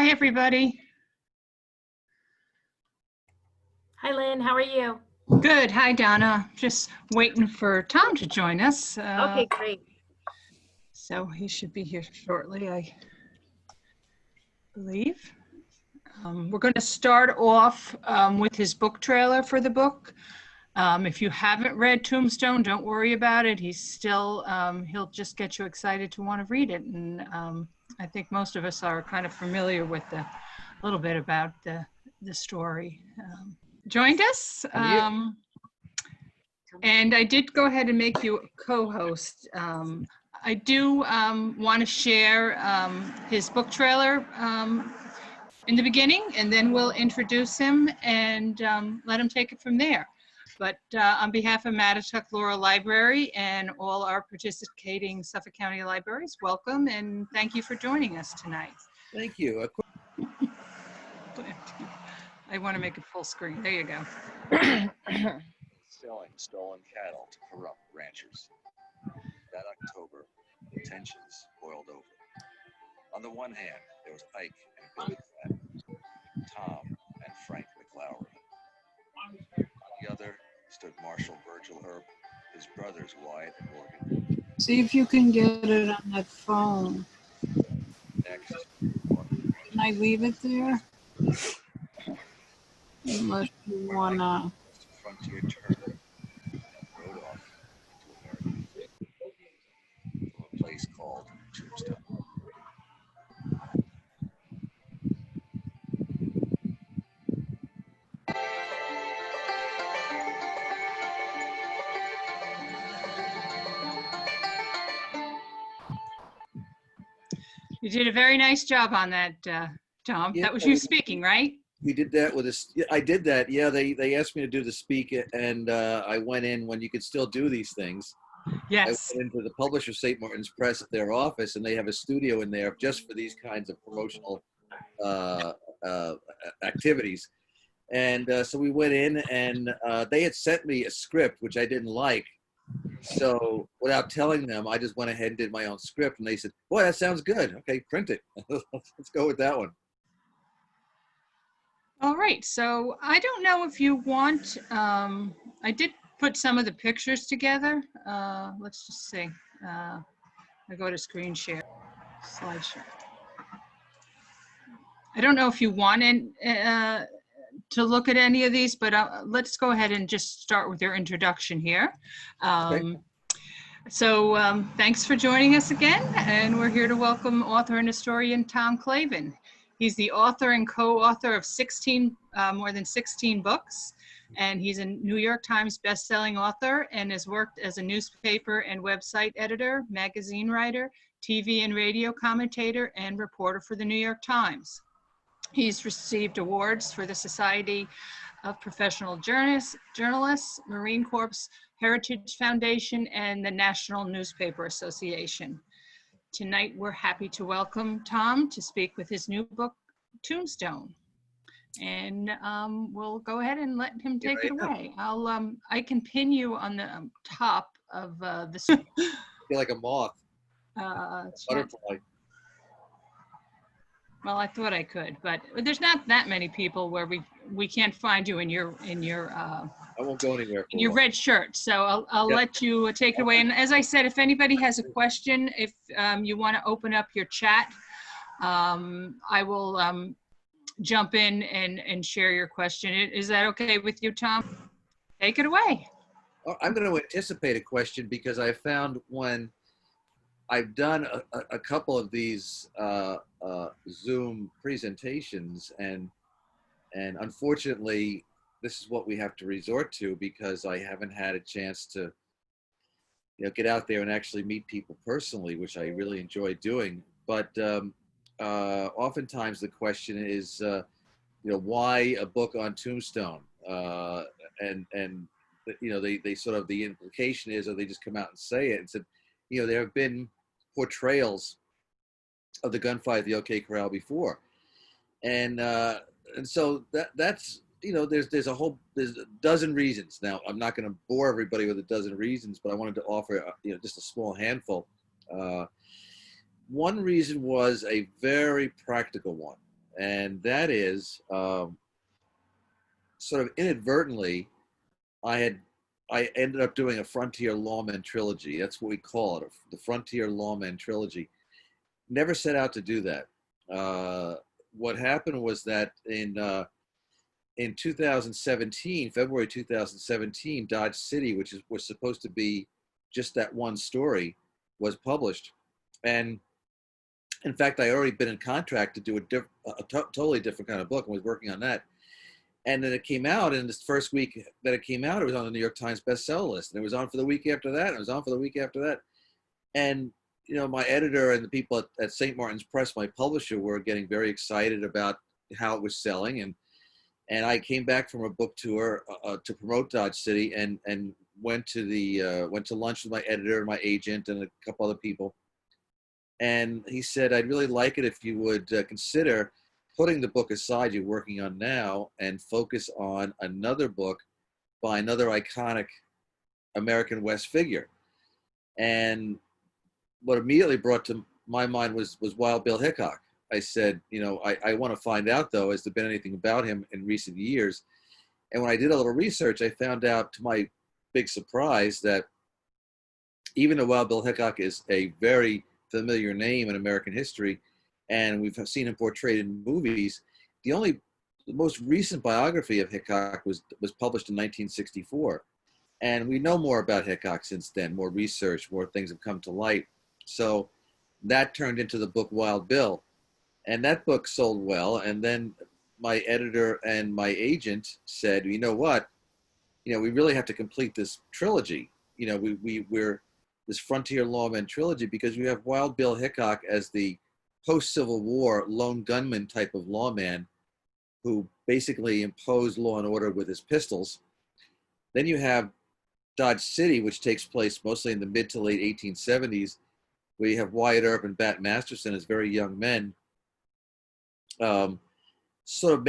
Hi, everybody. Hi, Lynn. How are you? Good. Hi, Donna. Just waiting for Tom to join us. Okay, great. So he should be here shortly, I believe. We're going to start off with his book trailer for the book. If you haven't read Tombstone, don't worry about it. He's still, he'll just get you excited to want to read it. And I think most of us are kind of familiar with a little bit about the story. Joined us. And I did go ahead and make you a co-host. I do want to share his book trailer in the beginning, and then we'll introduce him and let him take it from there. But on behalf of Mattituck-Laurel Library and all our participating Suffolk County libraries, welcome and thank you for joining us tonight. Thank you. I want to make it full screen. There you go. Selling stolen cattle to corrupt ranchers. That October, tensions boiled over. On the one hand, there was Ike and Billy Clavin, Tom and Frank McLaurin. On the other stood Marshal Virgil Earp, his brothers Wyatt and Morgan. See if you can get it on that phone. Next, Can I leave it there? Unless you wanna. frontier turned and rode off into America from a place called Tombstone. You did a very nice job on that, Tom. Yeah, That was you speaking, right? We did that with this. I did that. Yeah, they asked me to do the speak, and I went in when you could still do these things. Yes. I went into the publisher, St. Martin's Press, at their office, and they have a studio in there just for these kinds of promotional activities. And so we went in, and they had sent me a script, which I didn't like. So without telling them, I just went ahead and did my own script, and they said, "Boy, that sounds good. Okay, print it. Let's go with that one." All right, so I don't know if you want, I did put some of the pictures together. Let's just see. I go to screen share, slideshow. I don't know if you want to look at any of these, but let's go ahead and just start with your introduction here. Okay. So thanks for joining us again, and we're here to welcome author and historian Tom Clavin. He's the author and co-author of more than 16 books, and he's a New York Times best-selling author and has worked as a newspaper and website editor, magazine writer, TV and radio commentator, and reporter for the New York Times. He's received awards for the Society of Professional Journalists, Marine Corps Heritage Foundation, and the National Newspaper Association. Tonight, we're happy to welcome Tom to speak with his new book, Tombstone. And we'll go ahead and let him take it away. I can pin you on the top of the screen. I feel like a moth. Butterfly. Well, I thought I could, but there's not that many people where we can't find you in your I won't go anywhere. in your red shirt. So I'll Yep. let you take it away. And as I said, if anybody has a question, if you want to open up your chat, I will jump in and share your question. Is that okay with you, Tom? Take it away. I'm going to anticipate a question because I found when I've done a couple of these Zoom presentations, and unfortunately, this is what we have to resort to because I haven't had a chance to, get out there and actually meet people personally, which I really enjoy doing. But oftentimes the question is, why a book on Tombstone? And they sort of, the implication is, or they just come out and say it and said, there have been portrayals of the gunfight at the OK Corral before, and so that's there's a dozen reasons. Now I'm not going to bore everybody with a dozen reasons, but I wanted to offer just a small handful. One reason was a very practical one. and that is sort of inadvertently, I ended up doing a Frontier Lawman trilogy. That's what we call it, the Frontier Lawman trilogy. Never set out to do that. What happened was that in 2017, February 2017, Dodge City, which was supposed to be just that one story, was published. And in fact, I already been in contract to do a totally different kind of book and was working on that. And then it came out, and this first week that it came out, it was on the New York Times bestseller list. And it was on for the week after that, and it was on for the week after that. And, you know, my editor and the people at St. Martin's Press, my publisher, were getting very excited about how it was selling. And I came back from a book tour to promote Dodge City, and went to lunch with my editor and my agent and a couple other people. And he said, I'd really like it if you would consider putting the book aside you're working on now and focus on another book by another iconic American West figure. And what immediately brought to my mind was Wild Bill Hickok. I said, you know, I want to find out, though, has there been anything about him in recent years? And when I did a little research, I found out, to my big surprise, that even though Wild Bill Hickok is a very familiar name in American history, and we've seen him portrayed in movies, the most recent biography of Hickok was published in 1964. And we know more about Hickok since then, more research, more things have come to light. So that turned into the book Wild Bill. And that book sold well. And then my editor and my agent said, you know what, you know, we really have to complete this trilogy. You know, we're this Frontier Lawman trilogy, because we have Wild Bill Hickok as the post-Civil War lone gunman type of lawman who basically imposed law and order with his pistols. Then you have Dodge City, which takes place mostly in the mid to late 1870s, where you have Wyatt Earp and Bat Masterson as very young men, sort of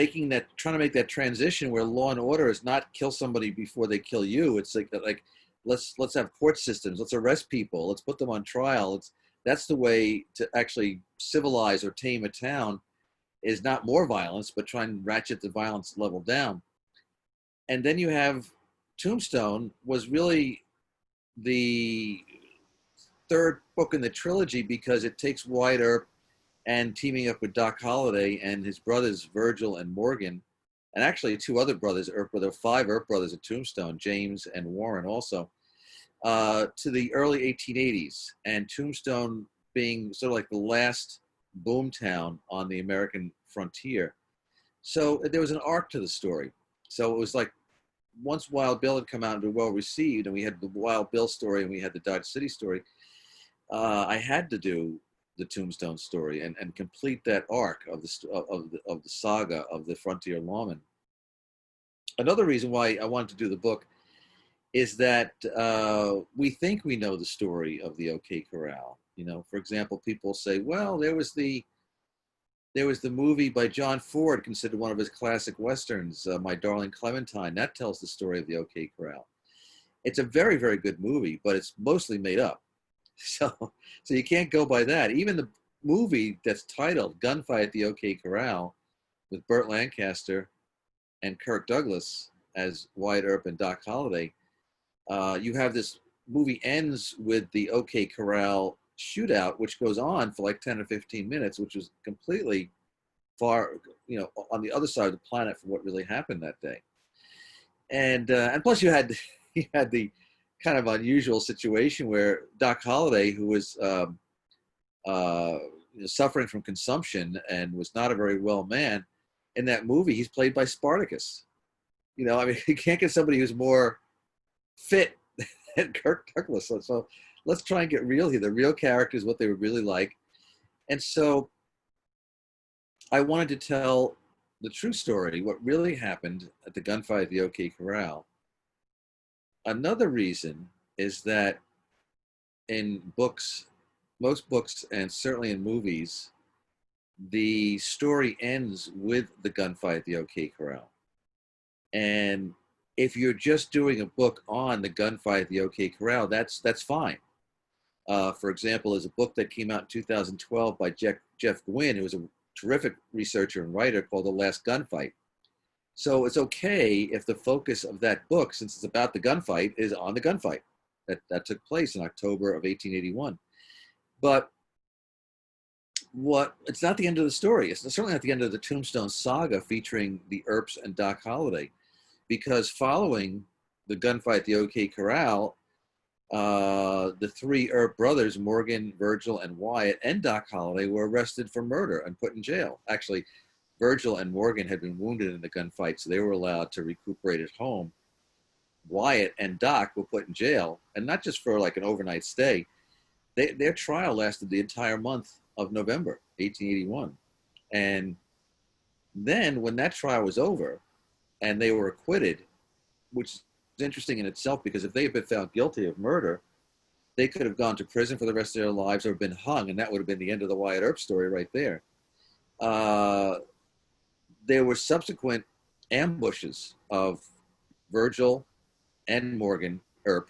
trying to make that transition where law and order is not kill somebody before they kill you. It's like let's have court systems, let's arrest people, let's put them on trial. That's the way to actually civilize or tame a town, is not more violence, but try and ratchet the violence level down. And then you have Tombstone, was really the third book in the trilogy, because it takes Wyatt Earp and teaming up with Doc Holliday and his brothers Virgil and Morgan, and actually two other brothers, Earp, there were 5 Earp brothers at Tombstone, James and Warren also, to the early 1880s, and Tombstone being sort of like the last boom town on the American frontier. So there was an arc to the story. So it was like, once Wild Bill had come out and been well received, and we had the Wild Bill story and we had the Dodge City story, I had to do the Tombstone story and complete that arc of the saga of the Frontier Lawman. Another reason why I wanted to do the book is that we think we know the story of the OK Corral. You know, for example, people say, well, there was the movie by John Ford, considered one of his classic westerns, My Darling Clementine. That tells the story of the OK Corral. It's a very, very good movie, but it's mostly made up. So you can't go by that. Even the movie that's titled Gunfight at the OK Corral, with Burt Lancaster and Kirk Douglas as Wyatt Earp and Doc Holliday, you have this movie ends with the OK Corral shootout, which goes on for like 10 or 15 minutes, which is completely far, you know, on the other side of the planet from what really happened that day. And plus you had the kind of unusual situation where Doc Holliday, who was suffering from consumption and was not a very well man, in that movie he's played by Spartacus. You know, I mean, you can't get somebody who's more fit than Kirk Douglas. So let's try and get real here. The real characters, what they were really like. And so I wanted to tell the true story, what really happened at the gunfight at the OK Corral. Another reason is that in books, most books, and certainly in movies, the story ends with the gunfight at the OK Corral. And if you're just doing a book on the gunfight at the OK Corral, that's fine. For example, there's a book that came out in 2012 by Jeff Gwynne, who was terrific researcher and writer called The Last Gunfight. So it's okay if the focus of that book, since it's about the gunfight, is on the gunfight that took place in October of 1881. But it's not the end of the story. It's certainly not the end of the Tombstone saga featuring the Earps and Doc Holliday, because following the gunfight at the OK Corral, the three Earp brothers, Morgan, Virgil, and Wyatt, and Doc Holliday, were arrested for murder and put in jail. Actually, Virgil and Morgan had been wounded in the gunfight, so they were allowed to recuperate at home. Wyatt and Doc were put in jail, and not just for like an overnight stay. Their trial lasted the entire month of November 1881. And then when that trial was over and they were acquitted, which is interesting in itself, because if they had been found guilty of murder, they could have gone to prison for the rest of their lives or been hung, and that would have been the end of the Wyatt Earp story right there. There were subsequent ambushes of Virgil and Morgan Earp,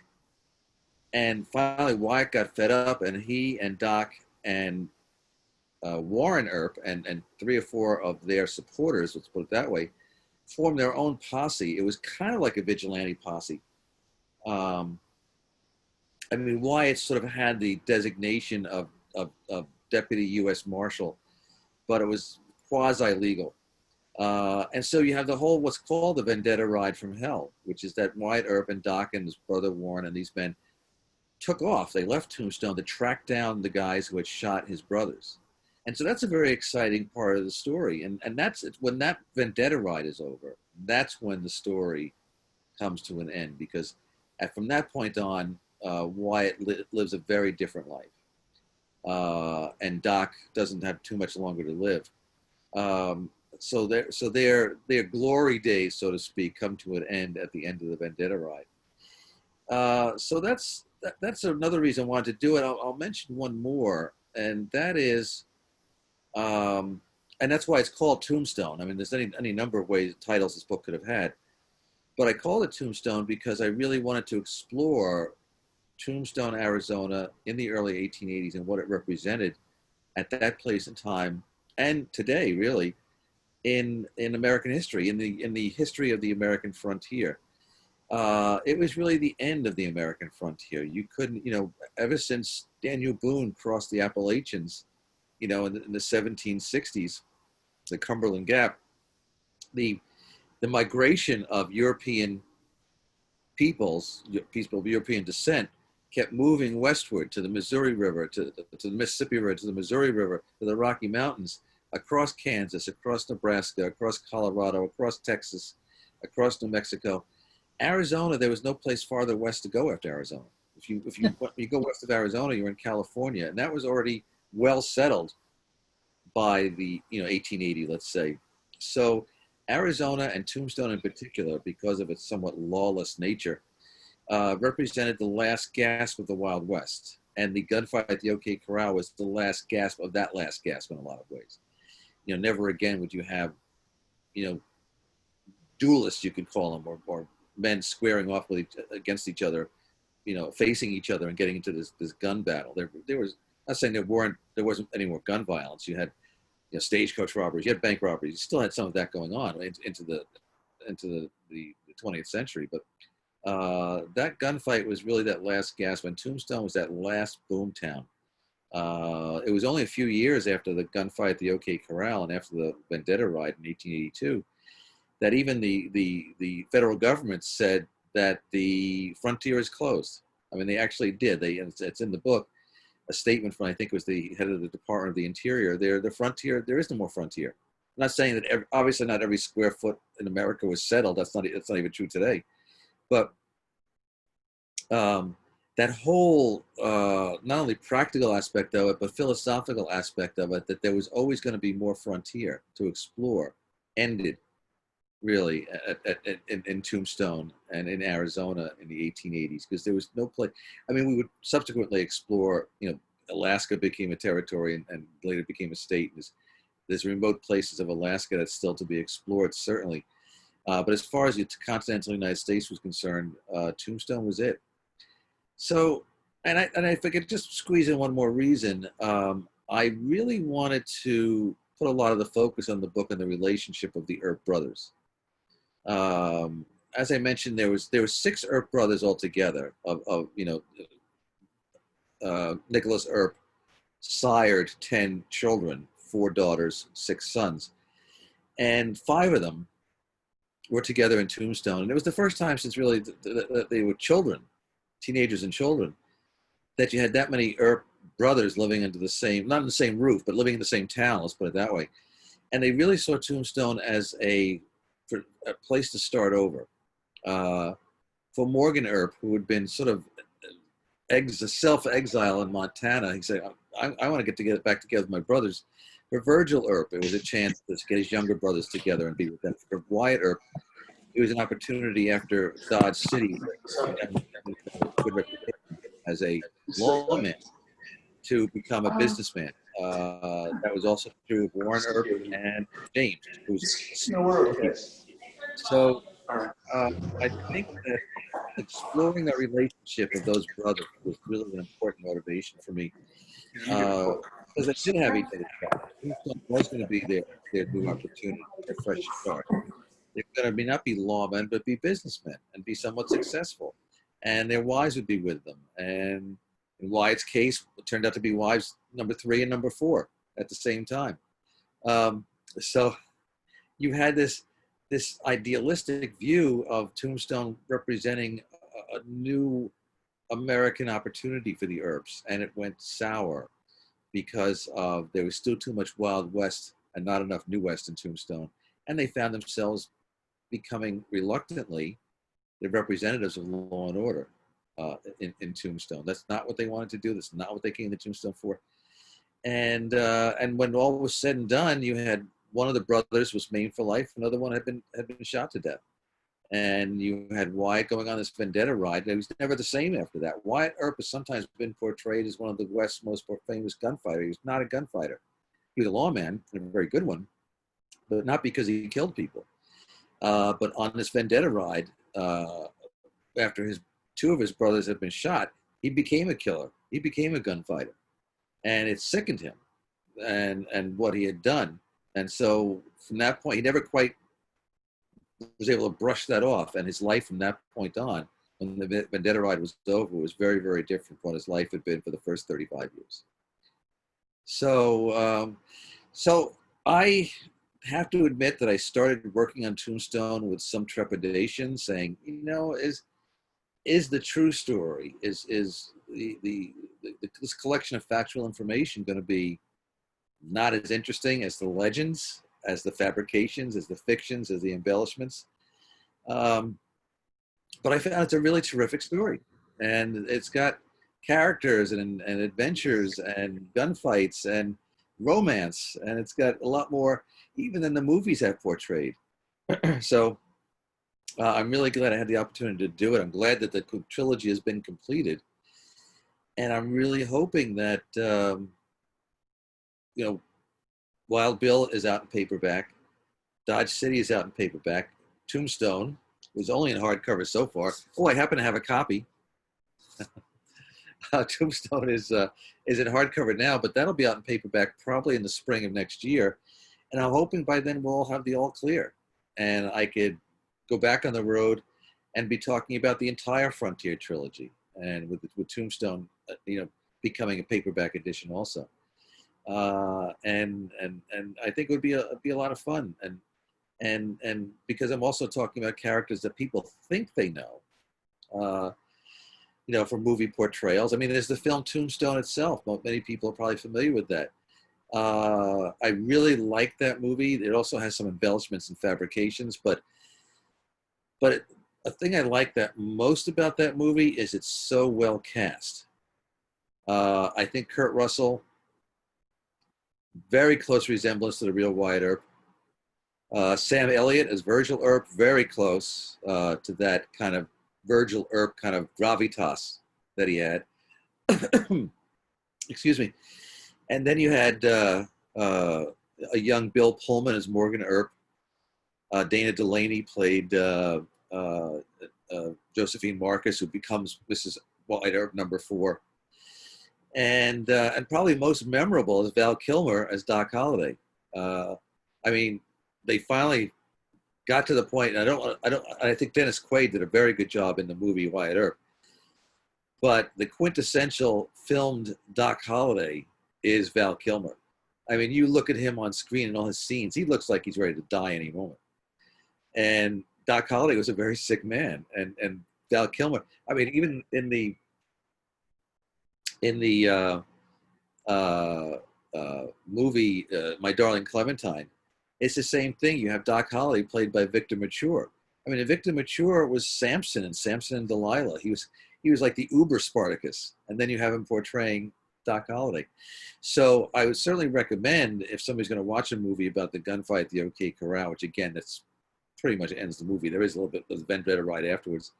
and finally Wyatt got fed up, and he and Doc and Warren Earp and 3 or 4 of their supporters, let's put it that way, formed their own posse. It was kind of like a vigilante posse. I mean, Wyatt sort of had the designation of deputy U.S. Marshal, but it was quasi-legal. And so you have the whole, what's called the vendetta ride from hell, which is that Wyatt Earp and Doc and his brother Warren and these men took off. They left Tombstone to track down the guys who had shot his brothers. And so that's a very exciting part of the story. And that's when that vendetta ride is over, that's when the story comes to an end, because from that point on, Wyatt lives a very different life. And Doc doesn't have too much longer to live. So their glory days, so to speak, come to an end at the end of the vendetta ride. So that's another reason I wanted to do it. I'll mention one more, and that is, and that's why it's called Tombstone. I mean, there's any number of titles this book could have had, but I called it Tombstone because I really wanted to explore Tombstone, Arizona in the early 1880s and what it represented at that place and time, and today, really, in American history, in the history of the American frontier. It was really the end of the American frontier. You couldn't, ever since Daniel Boone crossed the Appalachians, in the 1760s, the Cumberland Gap, the migration of European people of European descent kept moving westward to the Missouri River, to the Mississippi River, to the Missouri River, to the Rocky Mountains, across Kansas, across Nebraska, across Colorado, across Texas, across New Mexico. Arizona, there was no place farther west to go after Arizona. If you go west of Arizona, you're in California, and that was already well settled by the 1880, let's say. So Arizona, and Tombstone in particular, because of its somewhat lawless nature, represented the last gasp of the Wild West. And the gunfight at the OK Corral was the last gasp of that last gasp in a lot of ways. Never again would you have, duelists, you could call them, or men squaring off against each other, facing each other and getting into this gun battle. There was, I'm not saying there wasn't any more gun violence. You had, stagecoach robberies, you had bank robberies. You still had some of that going on into the 20th century. But that gunfight was really that last gasp, and Tombstone was that last boom town. It was only a few years after the gunfight at the OK Corral and after the vendetta ride in 1882 that even the federal government said that the frontier is closed. I mean, they actually did. It's in the book, a statement from, I think it was the head of the Department of the Interior. The frontier, there is no more frontier. I'm not saying that obviously not every square foot in America was settled. That's not even true today. But that whole, not only practical aspect of it, but philosophical aspect of it, that there was always going to be more frontier to explore, ended really in Tombstone and in Arizona in the 1880s, because there was no place. I mean, we would subsequently explore, Alaska became a territory and later became a state. There's remote places of Alaska that's still to be explored, certainly. But as far as the continental United States was concerned, Tombstone was it. So, and if I could just squeeze in one more reason, I really wanted to put a lot of the focus on the book and the relationship of the Earp brothers. As I mentioned, there were 6 Earp brothers altogether. Nicholas Earp sired 10 children, 4 daughters, 6 sons, and 5 of them were together in Tombstone. And it was the first time since really that they were children, teenagers and children, that you had that many Earp brothers living under the same, not in the same roof, but living in the same town, let's put it that way. And they really saw Tombstone as a place to start over. For Morgan Earp, who had been sort of self-exile in Montana, he said, I want to get back together with my brothers. For Virgil Earp, it was a chance to get his younger brothers together and be with them. For Wyatt Earp, it was an opportunity after Dodge City good reputation as a lawman to become a businessman. That was also true of Warren Earp and James, who's so I think that exploring the relationship of those brothers was really an important motivation for me. Because they didn't have each other's back. Tombstone was going to be their new opportunity, their fresh start. They're going to not be lawmen, but be businessmen and be somewhat successful. And their wives would be with them. And in Wyatt's case, it turned out to be wives number 3 and number 4 at the same time. So you had this idealistic view of Tombstone representing a new American opportunity for the Earps, and it went sour because there was still too much Wild West and not enough New West in Tombstone, and they found themselves becoming reluctantly the representatives of law and order in Tombstone. That's not what they wanted to do. That's not what they came to Tombstone for. And when all was said and done, you had one of the brothers was maimed for life. Another one had been shot to death. And you had Wyatt going on this vendetta ride. It was never the same after that. Wyatt Earp has sometimes been portrayed as one of the West's most famous gunfighters. He was not a gunfighter. He was a lawman, and a very good one, but not because he killed people. But on this vendetta ride, after 2 of his brothers had been shot, he became a killer. He became a gunfighter. And it sickened him and what he had done. And so from that point, he never quite was able to brush that off. And his life from that point on, when the vendetta ride was over, was very, very different from what his life had been for the first 35 years. So, so I have to admit that I started working on Tombstone with some trepidation, saying, is the true story, is this collection of factual information going to be not as interesting as the legends, as the fabrications, as the fictions, as the embellishments? But I found it's a really terrific story, and it's got characters and adventures and gunfights and romance, and it's got a lot more even than the movies have portrayed. So I'm really glad I had the opportunity to do it. I'm glad that the trilogy has been completed, and I'm really hoping that Wild Bill is out in paperback, Dodge City is out in paperback, Tombstone was only in hardcover so far. Oh, I happen to have a copy. Tombstone is in hardcover now, but that'll be out in paperback probably in the spring of next year. And I'm hoping by then we'll all have the all clear, and I could go back on the road and be talking about the entire Frontier trilogy, and with Tombstone, becoming a paperback edition also. And I think it would be a lot of fun, and because I'm also talking about characters that people think they know. From movie portrayals. I mean, there's the film Tombstone itself. Many people are probably familiar with that. I really like that movie. It also has some embellishments and fabrications, but a thing I like that most about that movie is it's so well cast. I think Kurt Russell, very close resemblance to the real Wyatt Earp. Sam Elliott as Virgil Earp, very close to that kind of Virgil Earp kind of gravitas that he had. Excuse me. And then you had a young Bill Pullman as Morgan Earp. Dana Delaney played Josephine Marcus, who becomes Mrs. Wyatt Earp number 4. And probably most memorable is Val Kilmer as Doc Holliday. I mean, they finally got to the point. I think Dennis Quaid did a very good job in the movie Wyatt Earp. But the quintessential filmed Doc Holliday is Val Kilmer. I mean, you look at him on screen and all his scenes, he looks like he's ready to die any moment. And Doc Holliday was a very sick man. And Val Kilmer, I mean, even in the movie My Darling Clementine, it's the same thing. You have Doc Holliday played by Victor Mature. I mean, Victor Mature was Samson and Delilah. He was like the uber Spartacus, and then you have him portraying Doc Holliday. So I would certainly recommend, if somebody's going to watch a movie about the gunfight at the OK Corral, which again, that's pretty much ends the movie. There is a little bit of the vendetta right afterwards.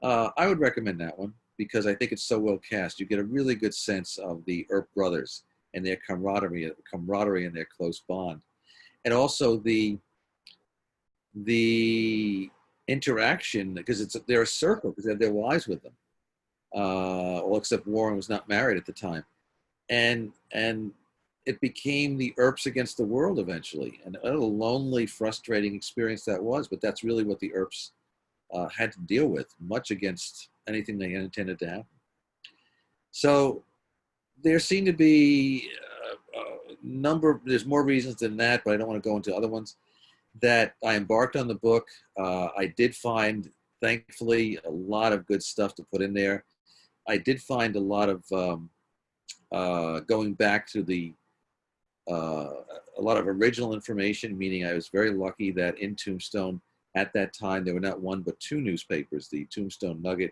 I would recommend that one because I think it's so well cast. You get a really good sense of the Earp brothers and their camaraderie and their close bond, and also the interaction, because they're a circle because they have their wives with them. Well, except Warren was not married at the time, and it became the Earps against the world eventually, and a lonely, frustrating experience that was. But that's really what the Earps had to deal with, much against anything they had intended to happen. So there seemed to be a number. There's more reasons than that, but I don't want to go into other ones. That I embarked on the book. I did find, thankfully, a lot of good stuff to put in there. I did find a lot of going back to a lot of original information, meaning I was very lucky that in Tombstone at that time there were not one but two newspapers, the Tombstone Nugget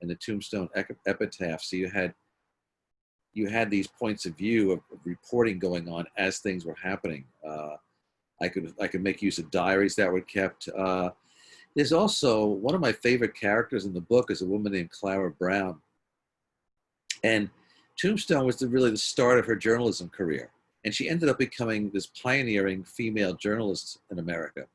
and the Tombstone Epitaph. So you had these points of view of reporting going on as things were happening. I could make use of diaries that were kept. There's also one of my favorite characters in the book is a woman named Clara Brown. And Tombstone was really the start of her journalism career. And she ended up becoming this pioneering female journalist in America,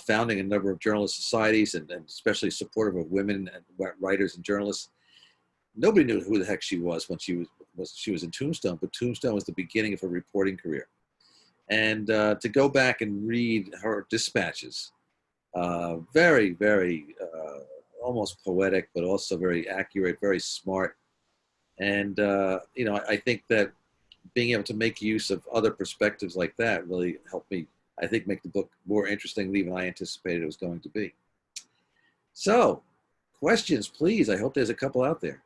founding a number of journalist societies and especially supportive of women and writers and journalists. Nobody knew who the heck she was when she was in Tombstone, but Tombstone was the beginning of her reporting career. And to go back and read her dispatches, very, very almost poetic, but also very accurate, very smart. And, I think that being able to make use of other perspectives like that really helped me, I think, make the book more interesting than even I anticipated it was going to be. So, questions, please. I hope there's a couple out there.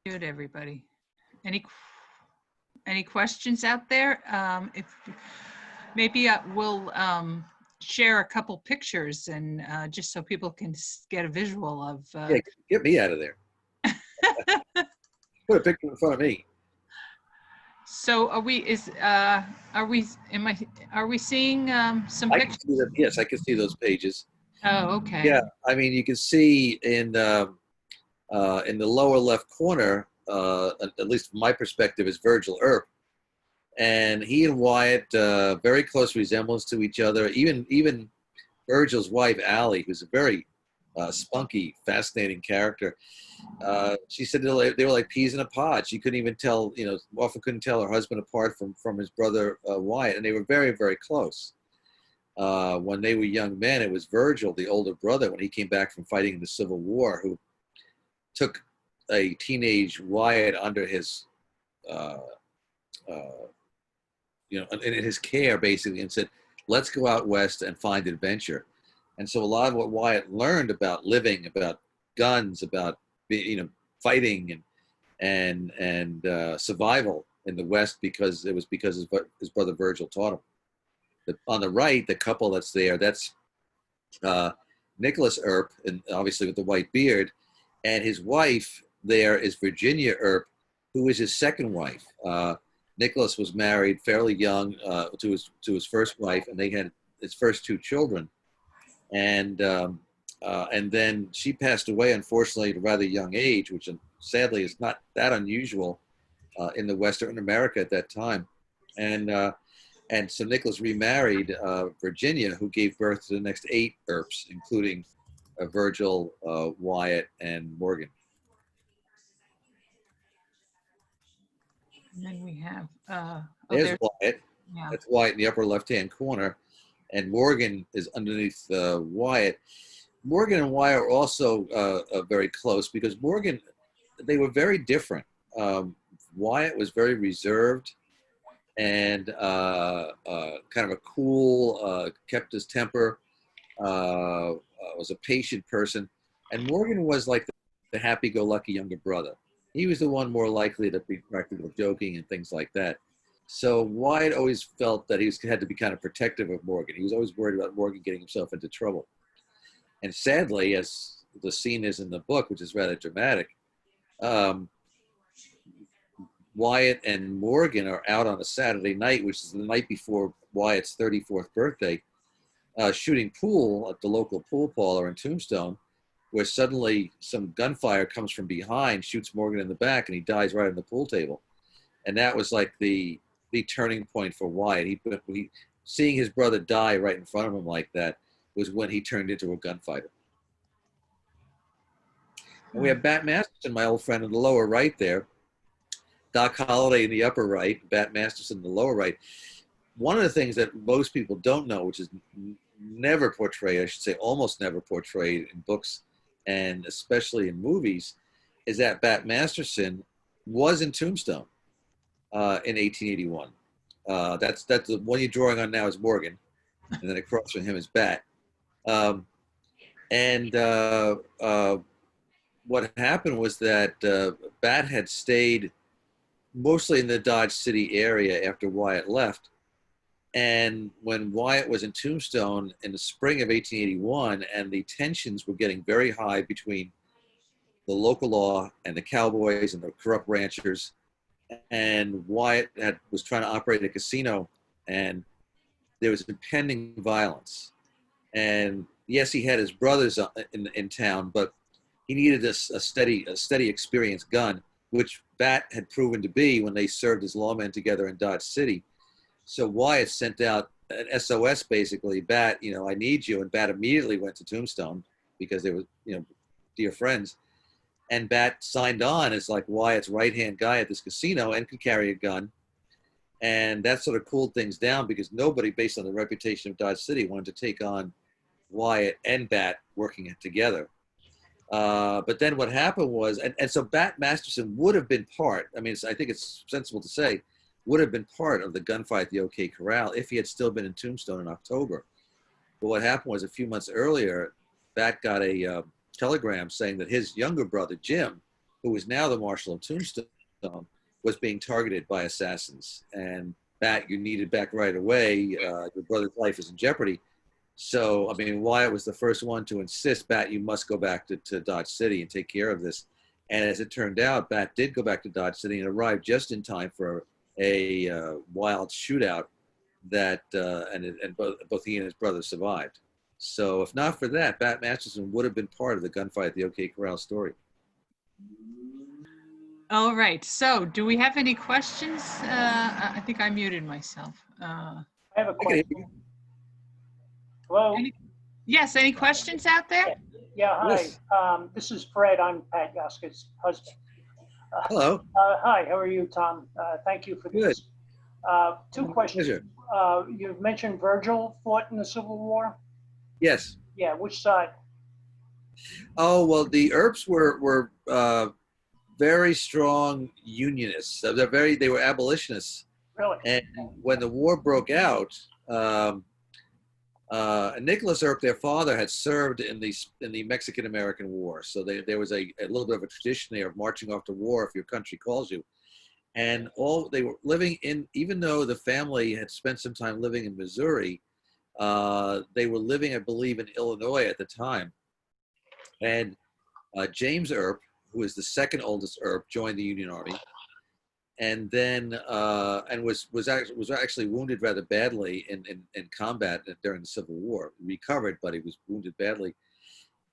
Good, everybody. Any questions out there? If maybe we'll share a couple pictures and just so people can get a visual of. Yeah, get me out of there. Put a picture in front of me. So are we seeing some pictures? Yes, I can see those pages. Oh, okay. Yeah, I mean, you can see in the lower left corner, at least from my perspective, is Virgil Earp, and he and Wyatt very close resemblance to each other. Even Virgil's wife Allie, who's a very spunky, fascinating character. She said they were like peas in a pod. She couldn't even tell, often couldn't tell her husband apart from his brother Wyatt, and they were very, very close. When they were young men, it was Virgil, the older brother, when he came back from fighting in the Civil War, who took a teenage Wyatt under his, in his care, basically, and said, let's go out west and find adventure. And so a lot of what Wyatt learned about living, about guns, about fighting and survival in the West, because his brother Virgil taught him. On the right, the couple that's there, that's Nicholas Earp, and obviously with the white beard, and his wife there is Virginia Earp, who is his second wife. Nicholas was married fairly young to his first wife, and they had his first two children. And then she passed away, unfortunately, at a rather young age, which sadly is not that unusual in the Western America at that time. And so Nicholas remarried Virginia, who gave birth to the next 8 Earps, including Virgil, Wyatt, and Morgan. And then we have, There's Wyatt. yeah. That's Wyatt in the upper left-hand corner. And Morgan is underneath Wyatt. Morgan and Wyatt are also very close because Morgan, they were very different. Wyatt was very reserved and kind of a cool, kept his temper, was a patient person. And Morgan was like the happy-go-lucky younger brother. He was the one more likely to be practical joking and things like that. So Wyatt always felt that he had to be kind of protective of Morgan. He was always worried about Morgan getting himself into trouble. And sadly, as the scene is in the book, which is rather dramatic, Wyatt and Morgan are out on a Saturday night, which is the night before Wyatt's 34th birthday, shooting pool at the local pool parlor in Tombstone, where suddenly some gunfire comes from behind, shoots Morgan in the back, and he dies right on the pool table. And that was like the turning point for Wyatt. He seeing his brother die right in front of him like that was when he turned into a gunfighter. And we have Bat Masterson, my old friend, in the lower right there. Doc Holliday in the upper right, Bat Masterson in the lower right. One of the things that most people don't know, which is never portrayed, I should say almost never portrayed in books and especially in movies, is that Bat Masterson was in Tombstone in 1881. That's the one you're drawing on now is Morgan, and then across from him is Bat. What happened was that Bat had stayed mostly in the Dodge City area after Wyatt left. And when Wyatt was in Tombstone in the spring of 1881, and the tensions were getting very high between the local law and the cowboys and the corrupt ranchers, and Wyatt was trying to operate a casino, and there was impending violence. And yes, he had his brothers in town, but he needed a steady, experienced gun, which Bat had proven to be when they served as lawmen together in Dodge City. So Wyatt sent out an SOS, basically, Bat, I need you. And Bat immediately went to Tombstone because they were, dear friends. And Bat signed on as like Wyatt's right-hand guy at this casino and could carry a gun. And that sort of cooled things down because nobody, based on the reputation of Dodge City, wanted to take on Wyatt and Bat working together. But then what happened was, and so Bat Masterson would have been part, I think it's sensible to say, would have been part of the gunfight at the OK Corral if he had still been in Tombstone in October. But what happened was a few months earlier, Bat got a telegram saying that his younger brother, Jim, who was now the marshal of Tombstone, was being targeted by assassins. And Bat, you needed back right away. Your brother's life is in jeopardy. So, Wyatt was the first one to insist, Bat, you must go back to Dodge City and take care of this. And as it turned out, Bat did go back to Dodge City and arrived just in time for a wild shootout that, and both he and his brother survived. So if not for that, Bat Masterson would have been part of the gunfight at the OK Corral story. All right. So do we have any questions? I think I muted myself. I have a question. Hello? Yes, any questions out there? Yeah, hi. Yes. This is Fred. I'm Pat Yaska's husband. Hello. Hi, how are you, Tom? Thank you for this. Two questions. Pleasure. You've mentioned Virgil fought in the Civil War. Yes. Yeah, which side? Oh, well, the Earps were very strong Unionists. They were abolitionists. Really? And when the war broke out, Nicholas Earp, their father, had served in the Mexican-American War. So there was a little bit of a tradition there of marching off to war if your country calls you. And they were living in, even though the family had spent some time living in Missouri, they were living, I believe, in Illinois at the time. And James Earp, who is the second oldest Earp, joined the Union Army, and then was actually wounded rather badly in combat during the Civil War. He recovered, but he was wounded badly.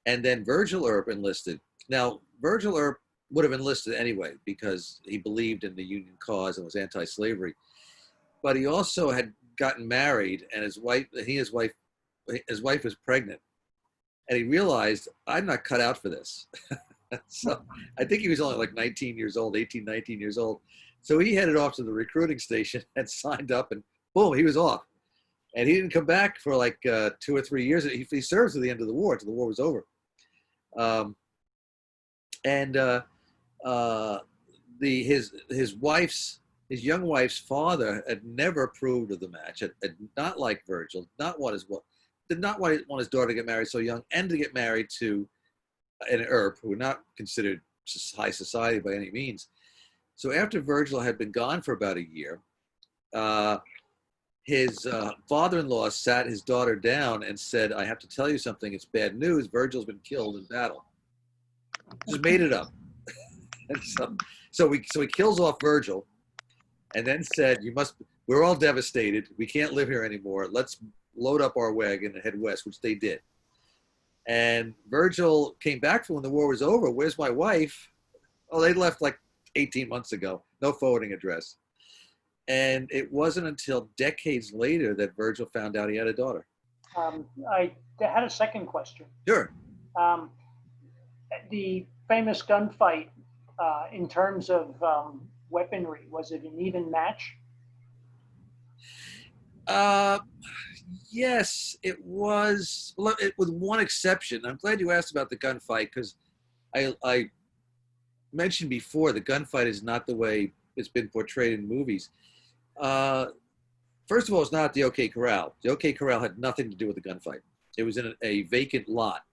And then Virgil Earp enlisted. Now, Virgil Earp would have enlisted anyway because he believed in the Union cause and was anti-slavery. But he also had gotten married, and his wife was pregnant, and he realized, I'm not cut out for this. So I think he was only like 19 years old. So he headed off to the recruiting station and signed up, and boom, he was off. And he didn't come back for like 2 or 3 years. He served to the end of the war, until the war was over. His young wife's father had never approved of the match. Had not liked Virgil. Did not want his daughter to get married so young, and to get married to an Earp, who were not considered high society by any means. So after Virgil had been gone for about a year, his father-in-law sat his daughter down and said, "I have to tell you something. It's bad news. Virgil's been killed in battle." Just made it up. And so he kills off Virgil, and then said, "We're all devastated. We can't live here anymore. Let's load up our wagon and head west," which they did. And Virgil came back from when the war was over. "Where's my wife?" "Oh, they left like 18 months ago. No forwarding address." And it wasn't until decades later that Virgil found out he had a daughter. I had a second question. Sure. The famous gunfight, in terms of weaponry, was it an even match? Yes, it was. With one exception. I'm glad you asked about the gunfight, because I mentioned before the gunfight is not the way it's been portrayed in movies. First of all, it's not the OK Corral. The OK Corral had nothing to do with the gunfight. It was in a vacant lot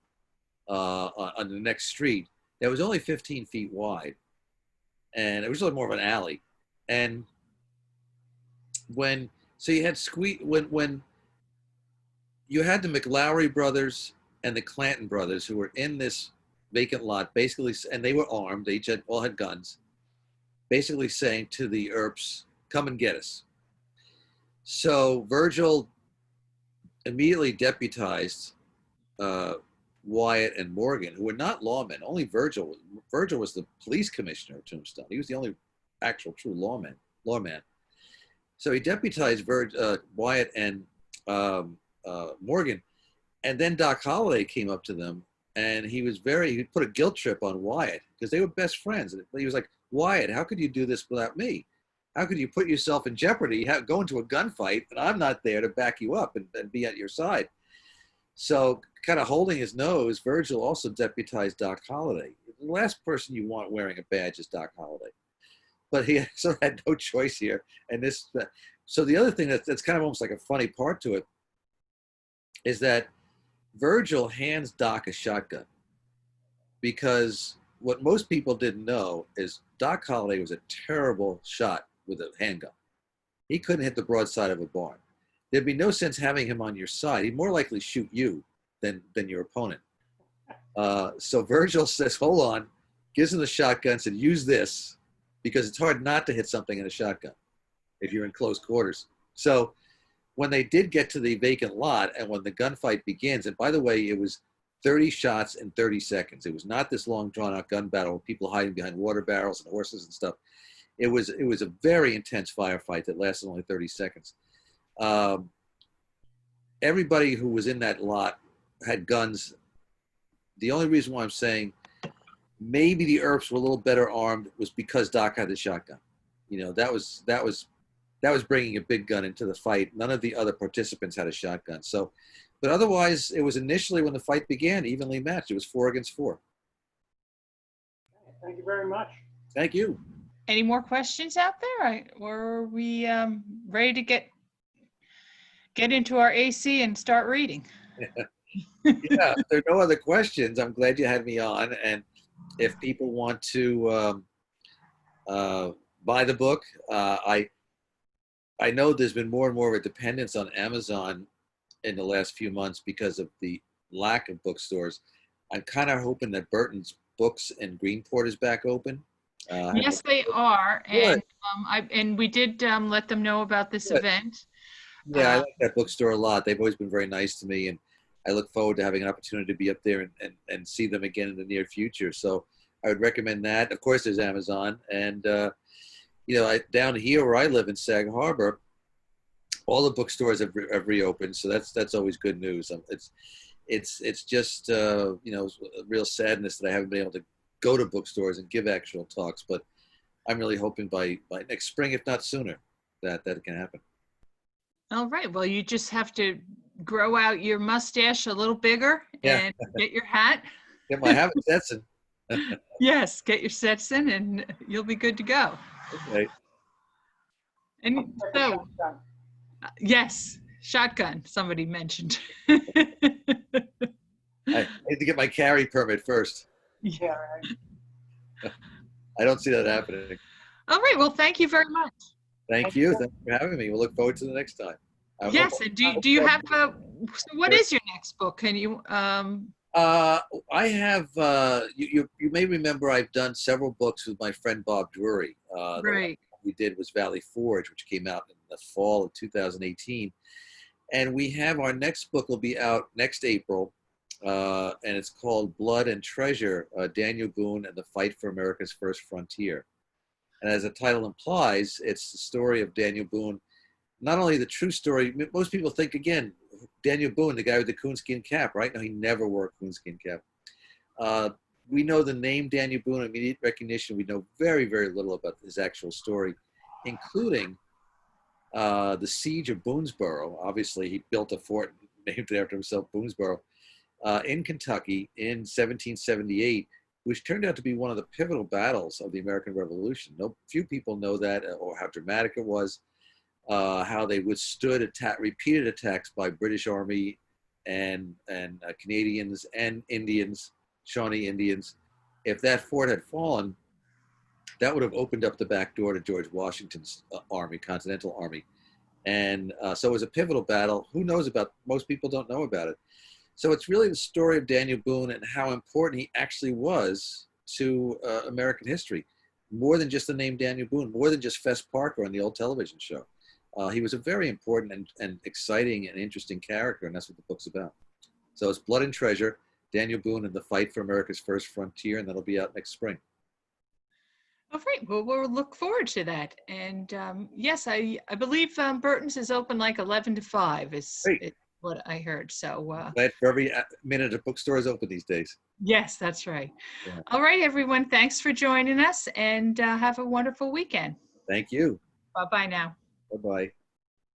on the next street that was only 15 feet wide, and it was really more of an alley. And when you had the McLaury brothers and the Clanton brothers, who were in this vacant lot, basically, and they were armed. They all had guns, basically saying to the Earps, "Come and get us." So Virgil immediately deputized Wyatt and Morgan, who were not lawmen. Only Virgil. Virgil was the police commissioner of Tombstone. He was the only actual true lawman. So he deputized Wyatt and Morgan, and then Doc Holliday came up to them, and he put a guilt trip on Wyatt, because they were best friends. And he was like, "Wyatt, how could you do this without me? How could you put yourself in jeopardy, go into a gunfight, and I'm not there to back you up and be at your side?" So, kind of holding his nose, Virgil also deputized Doc Holliday. The last person you want wearing a badge is Doc Holliday. But he sort of had no choice here. So the other thing that's kind of almost like a funny part to it is that Virgil hands Doc a shotgun, because what most people didn't know is Doc Holliday was a terrible shot with a handgun. He couldn't hit the broadside of a barn. There'd be no sense having him on your side. He'd more likely shoot you than your opponent. So Virgil says, "Hold on," gives him the shotgun, said, "Use this," because it's hard not to hit something in a shotgun if you're in close quarters. So when they did get to the vacant lot, and when the gunfight begins, and by the way, it was 30 shots in 30 seconds. It was not this long drawn-out gun battle with people hiding behind water barrels and horses and stuff. It was a very intense firefight that lasted only 30 seconds. Everybody who was in that lot had guns. The only reason why I'm saying maybe the Earps were a little better armed was because Doc had the shotgun. That was bringing a big gun into the fight. None of the other participants had a shotgun. So, but otherwise, it was initially, when the fight began, evenly matched. It was 4 against 4. Thank you very much. Thank you. Any more questions out there? Or are we ready to get into our AC and start reading? Yeah, if there are no other questions, I'm glad you had me on. And if people want to buy the book, I know there's been more and more of a dependence on Amazon in the last few months because of the lack of bookstores. I'm kind of hoping that Burton's Books in Greenport is back open. Yes, they are. And we did let them know about this event. Yeah, I like that bookstore a lot. They've always been very nice to me, and I look forward to having an opportunity to be up there and see them again in the near future. So I would recommend that. Of course, there's Amazon, and down here where I live in Sag Harbor, all the bookstores have reopened. So that's always good news. It's just real sadness that I haven't been able to go to bookstores and give actual talks, but I'm really hoping by next spring, if not sooner, that it can happen. All right. Well, you just have to grow out your mustache a little bigger Yeah. and get your hat. Get my habit Stetson. Yes, get your Stetson and you'll be good to go. Okay. And Check the so, shotgun. yes, shotgun, somebody mentioned. I need to get my carry permit first. Yeah, right. I don't see that happening. All right. Well, thank you very much. Thank you. Thanks for having me. We'll look forward to the next time. Yes. And do you have so what is your next book? Can you I have you may remember I've done several books with my friend Bob Drury. The right. one we did was Valley Forge, which came out in the fall of 2018, and we have our next book will be out next April, and it's called Blood and Treasure: Daniel Boone and the Fight for America's First Frontier. And as the title implies, it's the story of Daniel Boone. Not only the true story, most people think, again, Daniel Boone, the guy with the coonskin cap, right? No, he never wore a coonskin cap. We know the name Daniel Boone, immediate recognition. We know very, very little about his actual story, including the siege of Boonesboro. Obviously, he built a fort named after himself, Boonesboro, in Kentucky in 1778, which turned out to be one of the pivotal battles of the American Revolution. Few people know that or how dramatic it was. How they withstood repeated attacks by British Army and Canadians and Indians, Shawnee Indians. If that fort had fallen, that would have opened up the back door to George Washington's army, Continental Army. And so it was a pivotal battle. Who knows about? Most people don't know about it. So it's really the story of Daniel Boone and how important he actually was to American history. More than just the name Daniel Boone, more than just Fess Parker on the old television show. He was a very important and exciting and interesting character, and that's what the book's about. So it's Blood and Treasure, Daniel Boone and the Fight for America's First Frontier, and that'll be out next spring. All right. Well, we'll look forward to that. And yes, I believe Burton's is open like 11 to 5 is what I heard. So Glad for every minute a bookstore is open these days. yes, that's right. Yeah. All right, everyone. Thanks for joining us and have a wonderful weekend. Thank you. Bye-bye now. Bye-bye.